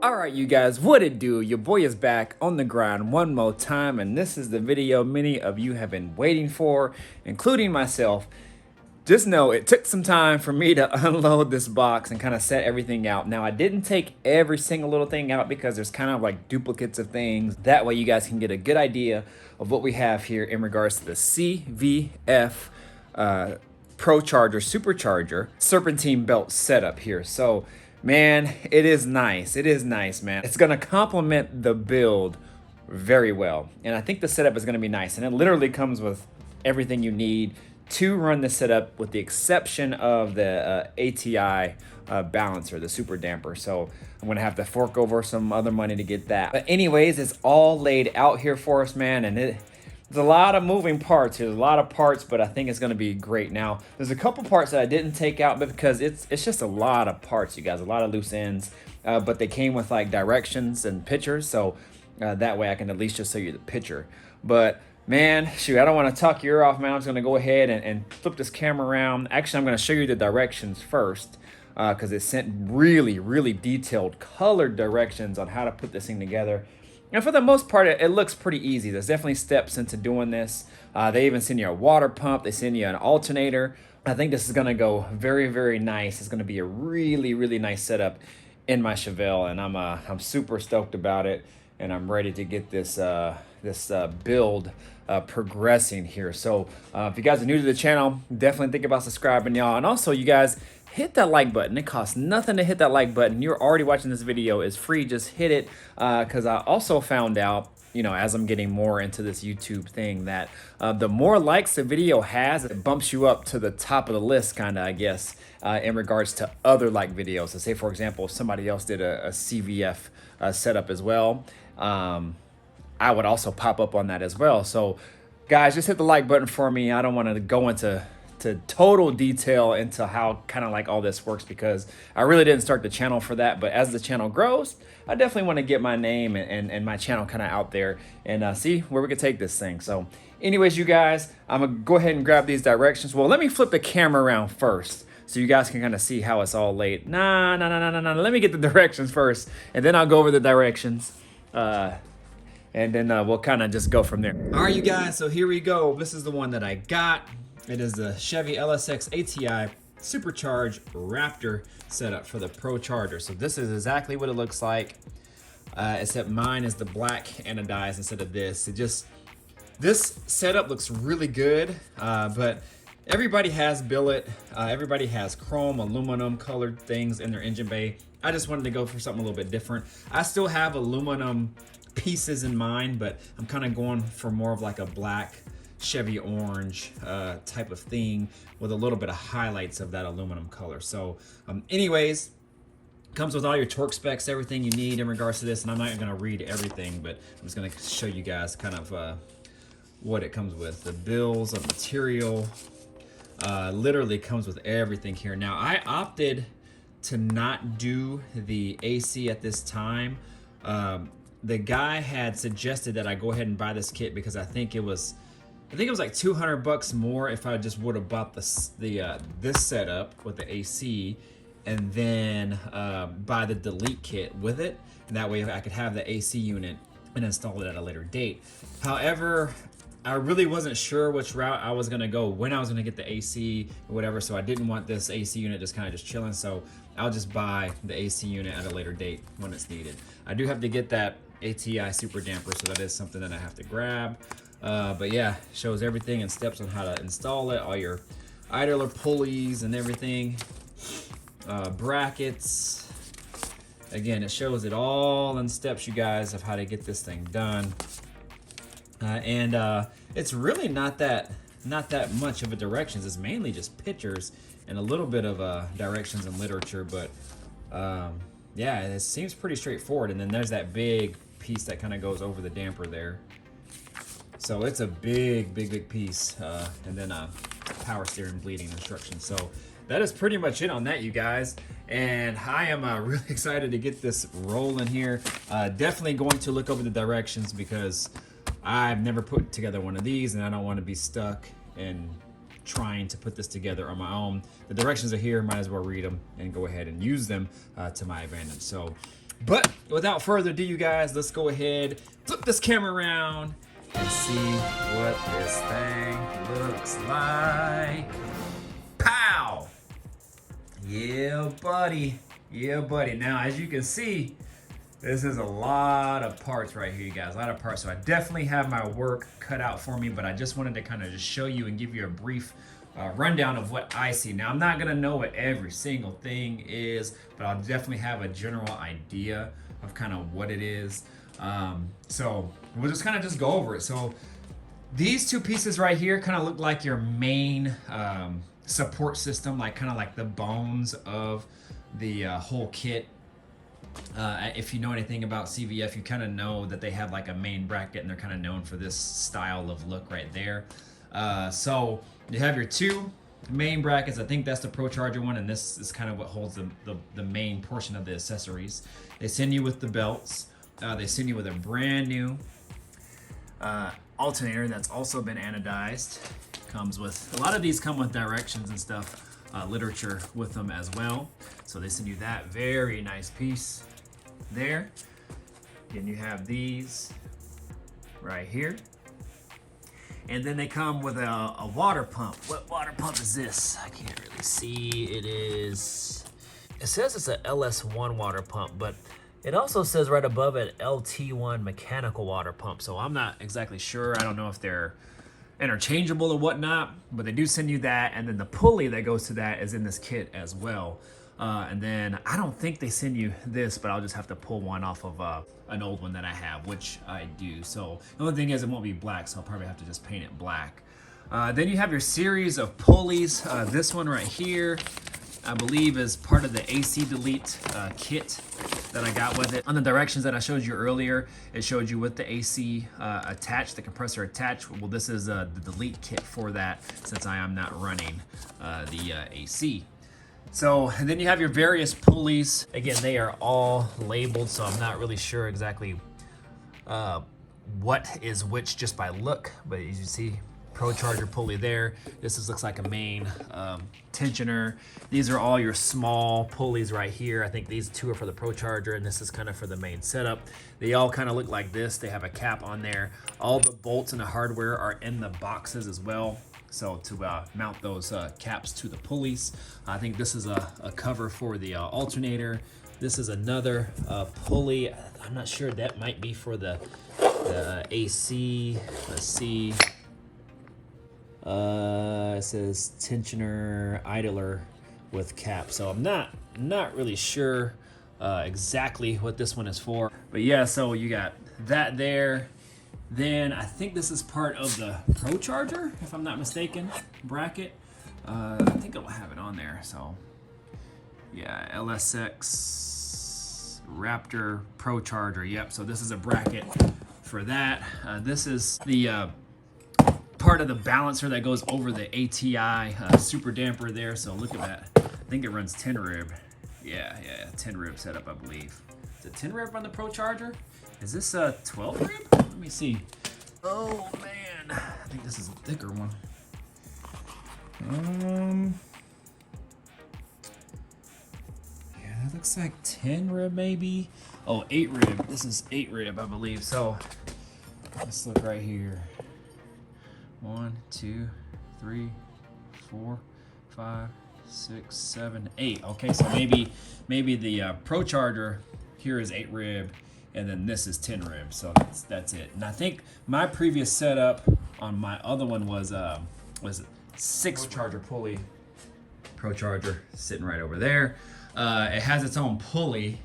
Alright you guys, what it do? Your boy is back on the grind one more time, and this is the video many of you have been waiting for, including myself. Just know it took some time for me to unload this box and kind of set everything out. Now I didn't take every single little thing out because there's kind of like duplicates of things. That way you guys can get a good idea of what we have here in regards to the Cvf Procharger Supercharger Serpentine belt setup here. So man, it is nice. It is nice, man. It's gonna complement the build very well. And I think the setup is gonna be nice. And it literally comes with everything you need to run the setup, with the exception of the ATI balancer, the super damper. So I'm gonna have to fork over some other money to get that. But anyways, it's all laid out here for us, man. And there's a lot of moving parts. There's a lot of parts, but I think it's gonna be great. Now, there's a couple parts that I didn't take out, but because it's just a lot of parts, you guys, a lot of loose ends. But they came with like directions and pictures, so that way I can at least just show you the picture. But man, shoot, I don't want to talk your ear off, man. I'm just gonna go ahead and flip this camera around. Actually, I'm gonna show you the directions first, because it sent really, really detailed colored directions on how to put this thing together. And for the most part, it looks pretty easy. There's definitely steps into doing this. They even send you a water pump. They send you an alternator. I think this is gonna go very, very nice. It's gonna be a really, really nice setup in my Chevelle, and I'm super stoked about it, and I'm ready to get this build progressing here. So if you guys are new to the channel, definitely think about subscribing, y'all. And also, you guys, hit that like button. It costs nothing to hit that like button. You're already watching this video. It's free. Just hit it, because I also found out, you know, as I'm getting more into this YouTube thing, that the more likes the video has, it bumps you up to the top of the list, kind of, I guess, in regards to other like videos. So say, for example, if somebody else did a CVF setup as well, I would also pop up on that as well. So guys, just hit the like button for me. I don't want to go into total detail into how kind of like all this works, because I really didn't start the channel for that. But as the channel grows, I definitely want to get my name and my channel kind of out there, and see where we could take this thing. So anyways, you guys, I'm gonna go ahead and grab these directions. Well, let me flip the camera around first so you guys can kind of see how it's all laid. Nah. Let me get the directions first, and then I'll go over the directions. And then we'll kind of just go from there. All right, you guys, so here we go. This is the one that I got. It is the Chevy LSX ATI Supercharged Wraptor setup for the Procharger. So this is exactly what it looks like, except mine is the black anodized instead of this. This setup looks really good, but everybody has billet. Everybody has chrome, aluminum colored things in their engine bay. I just wanted to go for something a little bit different. I still have aluminum pieces in mind, but I'm kind of going for more of like a black Chevy orange type of thing with a little bit of highlights of that aluminum color. So anyways, comes with all your torque specs, everything you need in regards to this, and I'm not going to read everything, but I'm just going to show you guys kind of what it comes with. The bills of material literally comes with everything here. Now, I opted to not do the AC at this time. The guy had suggested that I go ahead and buy this kit because I think it was like 200 bucks more if I just would have bought this setup with the AC, and then buy the delete kit with it, and that way I could have the AC unit and install it at a later date. However, I really wasn't sure which route I was gonna go, when I was gonna get the AC or whatever, so I didn't want this AC unit just kind of chilling, so I'll just buy the AC unit at a later date when it's needed. I do have to get that ATI super damper, so that is something that I have to grab. But yeah, shows everything and steps on how to install it, all your idler pulleys and everything, brackets. Again, it shows it all in steps, you guys, of how to get this thing done. It's really not that much of a directions. It's mainly just pictures and a little bit of directions and literature, but yeah, it seems pretty straightforward. And then there's that big piece that kind of goes over the damper there. So it's a big piece, and then power steering bleeding instructions. So that is pretty much it on that, you guys. And I am really excited to get this rolling here. Definitely going to look over the directions because I've never put together one of these, and I don't want to be stuck in trying to put this together on my own. The directions are here, might as well read them and go ahead and use them to my advantage. So But without further ado, you guys, let's go ahead, flip this camera around, and see what this thing looks like. Pow! Yeah, buddy. Yeah, buddy. Now, as you can see, this is a lot of parts right here, you guys. A lot of parts. So I definitely have my work cut out for me, but I just wanted to kind of just show you and give you a brief rundown of what I see. Now, I'm not going to know what every single thing is, but I'll definitely have a general idea of kind of what it is. So we'll just kind of just go over it. So these two pieces right here kind of look like your main support system, like kind of like the bones of the whole kit. If you know anything about CVF, you kind of know that they have like a main bracket and they're kind of known for this style of look right there. So you have your two main brackets. I think that's the Procharger one, and this is kind of what holds the main portion of the accessories. They send you with the belts. They send you with a brand new alternator that's also been anodized. Comes with, a lot of these come with directions and stuff, literature with them as well. So they send you that very nice piece there. Then you have these right here. And then they come with a water pump. What water pump is this? I can't really see. It says it's a LS1 water pump, but it also says right above it LT1 mechanical water pump. So I'm not exactly sure. I don't know if they're interchangeable or whatnot, but they do send you that. And then the pulley that goes to that is in this kit as well. And then I don't think they send you this, but I'll just have to pull one off of an old one that I have, which I do. So the only thing is it won't be black, so I'll probably have to just paint it black. Then you have your series of pulleys. This one right here, I believe, is part of the AC Delete kit that I got with it. On the directions that I showed you earlier, it showed you with the AC attached, the compressor attached. Well, this is the delete kit for that, since I am not running the AC. So, and then you have your various pulleys. Again, they are all labeled, so I'm not really sure exactly what is which just by look, but as you see, Procharger pulley there. Looks like a main tensioner. These are all your small pulleys right here. I think these two are for the Procharger, and this is kind of for the main setup. They all kind of look like this. They have a cap on there. All the bolts and the hardware are in the boxes as well. So to mount those caps to the pulleys. I think this is a cover for the alternator. This is another pulley. I'm not sure, that might be for the AC. Let's see. It says tensioner idler with cap. So I'm not really sure exactly what this one is for. But yeah, so you got that there. Then I think this is part of the Procharger, if I'm not mistaken, bracket. I think it'll have it on there. So yeah, LSX Wraptor Procharger. Yep, so this is a bracket for that. This is the part of the balancer that goes over the ATI super damper there. So look at that. I think it runs 10 rib. Yeah, 10 rib setup, I believe. Is it 10 rib on the Procharger? Is this a 12 rib? Let me see. Oh man, I think this is a thicker one. Yeah, that looks like 10 rib maybe. Oh, 8 rib. This is 8 rib, I believe. So let's look right here. 1, 2, 3, 4, 5, 6, 7, 8. Okay, so maybe the Procharger here is 8 rib, and then this is 10 rib. So that's it. And I think my previous setup on my other one was 6 Procharger pulley. Procharger sitting right over there. It has its own pulley,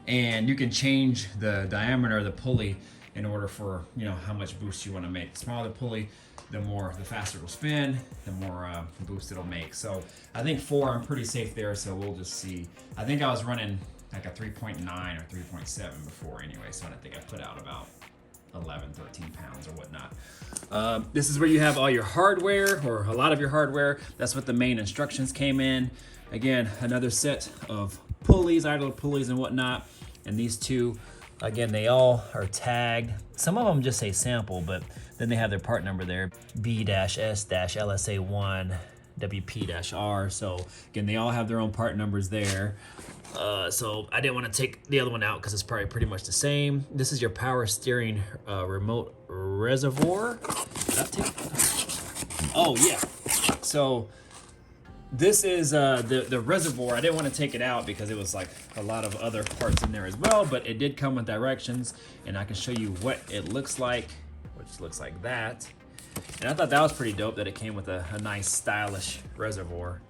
and you can change the diameter of the pulley in order for, you know, how much boost you want to make. The smaller the pulley, the faster it'll spin, the more boost it'll make. So I think 4, I'm pretty safe there, so we'll just see. I think I was running like a 3.9 or 3.7 before anyway, so I think I put out about 11, 13 pounds or whatnot. This is where you have all your hardware, or a lot of your hardware. That's what the main instructions came in. Again, another set of pulleys, idler pulleys and whatnot. And these two, again, they all are tagged. Some of them just say sample, but then they have their part number there, B-S-LSA1 WP-R. So again, they all have their own part numbers there. So I didn't want to take the other one out because it's probably pretty much the same. This is your power steering remote reservoir. Did I take? Oh yeah. So this is the reservoir. I didn't want to take it out because it was like a lot of other parts in there as well, but it did come with directions, and I can show you what it looks like, which looks like that. And I thought that was pretty dope that it came with a nice stylish reservoir.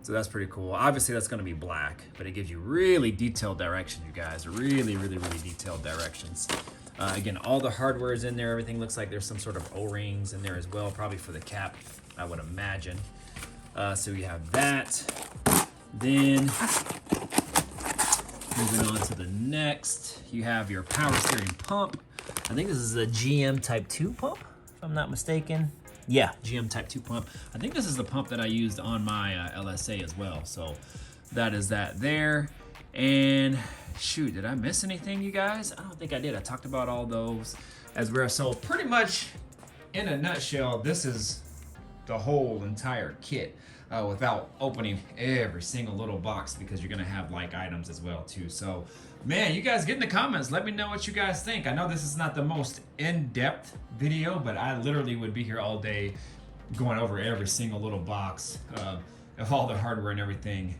So that's pretty cool. Obviously that's gonna be black, but it gives you really detailed directions, you guys. Really, really, really detailed directions. Again, all the hardware is in there. Everything looks like there's some sort of O-rings in there as well, probably for the cap, I would imagine. So you have that. Then moving on to the next, you have your power steering pump. I think this is a GM Type 2 pump, if I'm not mistaken. Yeah, GM Type 2 pump. I think this is the pump that I used on my LSA as well. So that is that there. And shoot, did I miss anything, you guys? I don't think I did. I talked about all those as well. So pretty much in a nutshell, this is the whole entire kit without opening every single little box, because you're gonna have like items as well too. So man, you guys get in the comments, let me know what you guys think. I know this is not the most in-depth video, but I literally would be here all day going over every single little box of all the hardware and everything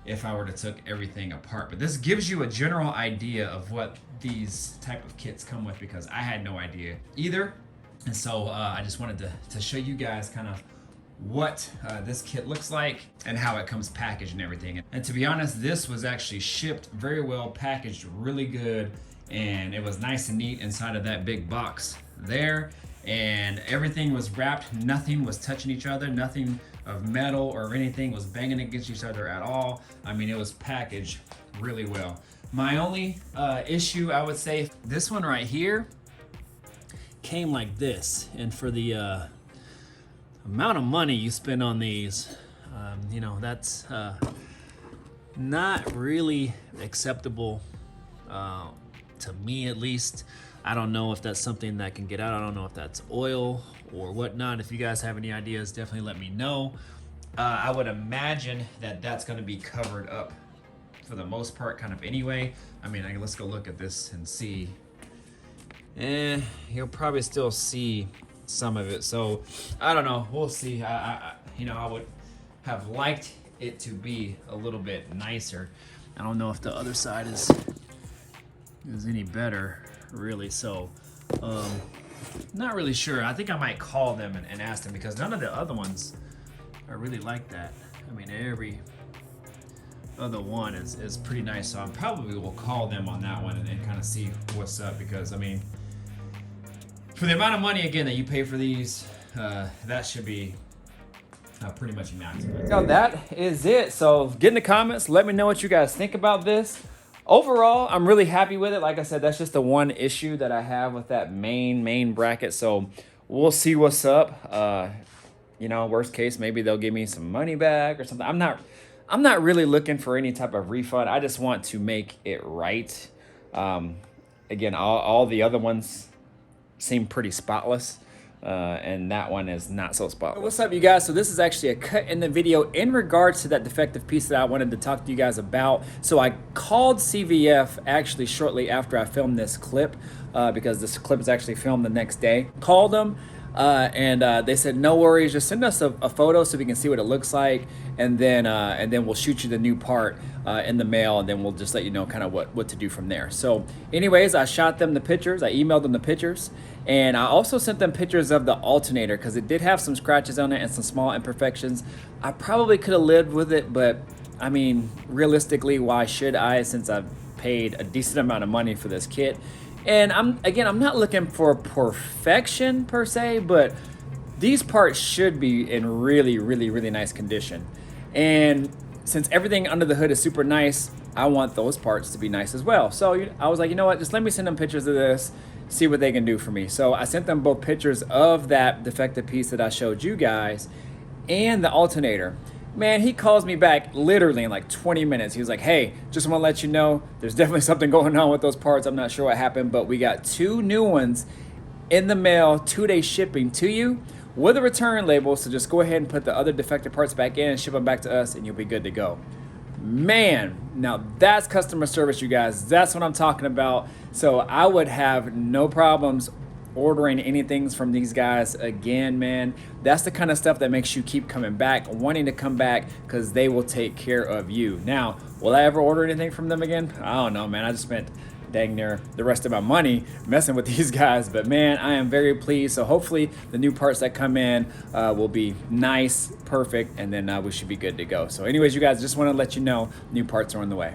if I were to took everything apart. But this gives you a general idea of what these type of kits come with, because I had no idea either. And so I just wanted to show you guys kind of what this kit looks like and how it comes packaged and everything. And to be honest, this was actually shipped very well, packaged really good, and it was nice and neat inside of that big box there. And everything was wrapped, nothing was touching each other, nothing of metal or anything was banging against each other at all. I mean, it was packaged really well. My only issue, I would say, this one right here came like this, and for the amount of money you spend on these, you know, that's not really acceptable to me, at least. I don't know if that's something that can get out. I don't know if that's oil or whatnot. If you guys have any ideas, definitely let me know. I would imagine that that's going to be covered up for the most part kind of anyway. I mean, let's go look at this and see. You'll probably still see some of it. So I don't know. We'll see. You know, I would have liked it to be a little bit nicer. I don't know if the other side is any better, really. So not really sure. I think I might call them and ask them, because none of the other ones are really like that. I mean, every other one is pretty nice. So I probably will call them on that one and kind of see what's up, because I mean, for the amount of money, again, that you pay for these, that should be pretty much immaculate. So that is it. So get in the comments. Let me know what you guys think about this. Overall, I'm really happy with it. Like I said, that's just the one issue that I have with that main bracket. So we'll see what's up. You know, worst case, maybe they'll give me some money back or something. I'm not really looking for any type of refund. I just want to make it right. Again, all the other ones seem pretty spotless, and that one is not so spotless. What's up, you guys? So this is actually a cut in the video in regards to that defective piece that I wanted to talk to you guys about. So I called CVF actually shortly after I filmed this clip, because this clip is actually filmed the next day. Called them, and they said, no worries, just send us a photo so we can see what it looks like, and then we'll shoot you the new part in the mail, and then we'll just let you know kind of what to do from there. So anyways, I shot them the pictures, I emailed them the pictures, and I also sent them pictures of the alternator, because it did have some scratches on it and some small imperfections. I probably could have lived with it, but I mean, realistically, why should I, since I've paid a decent amount of money for this kit? And I'm not looking for perfection per se, but these parts should be in really, really, really nice condition. And since everything under the hood is super nice, I want those parts to be nice as well. So I was like, you know what, just let me send them pictures of this, see what they can do for me. So I sent them both pictures of that defective piece that I showed you guys and the alternator. Man, he calls me back literally in like 20 minutes. He was like, hey, just want to let you know, there's definitely something going on with those parts. I'm not sure what happened, but we got 2 new ones in the mail, 2-day shipping to you. with a return label. So just go ahead and put the other defective parts back in and ship them back to us, and you'll be good to go. Man, now that's customer service, you guys. That's what I'm talking about. So I would have no problems ordering anything from these guys again, man. That's the kind of stuff that makes you keep coming back, wanting to come back, because they will take care of you. Now, will I ever order anything from them again? I don't know, man. I just spent dang near the rest of my money messing with these guys, but man, I am very pleased. So hopefully the new parts that come in will be nice, perfect, and then we should be good to go. So anyways, you guys, just want to let you know new parts are on the way.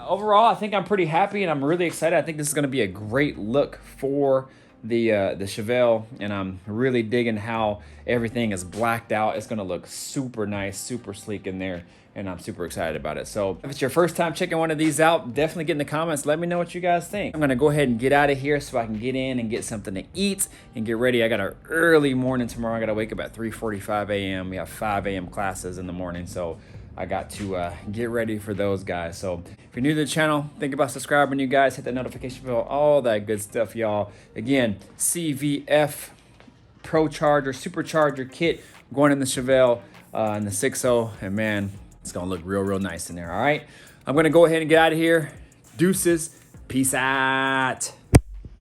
Overall, I think I'm pretty happy and I'm really excited. I think this is going to be a great look for the Chevelle, and I'm really digging how everything is blacked out. It's gonna look super nice, super sleek in there, and I'm super excited about it. So if it's your first time checking one of these out, definitely get in the comments, let me know what you guys think. I'm gonna go ahead and get out of here so I can get in and get something to eat and get ready. I got an early morning tomorrow. I gotta wake up at 3:45 a.m. We have 5 a.m. classes in the morning, so I got to get ready for those guys. So if you're new to the channel, think about subscribing, you guys. Hit that notification bell, all that good stuff, y'all. Again, Cvf Procharger Supercharger kit going in the Chevelle in the 6.0. And man, it's going to look real nice in there, all right? I'm going to go ahead and get out of here. Deuces. Peace out.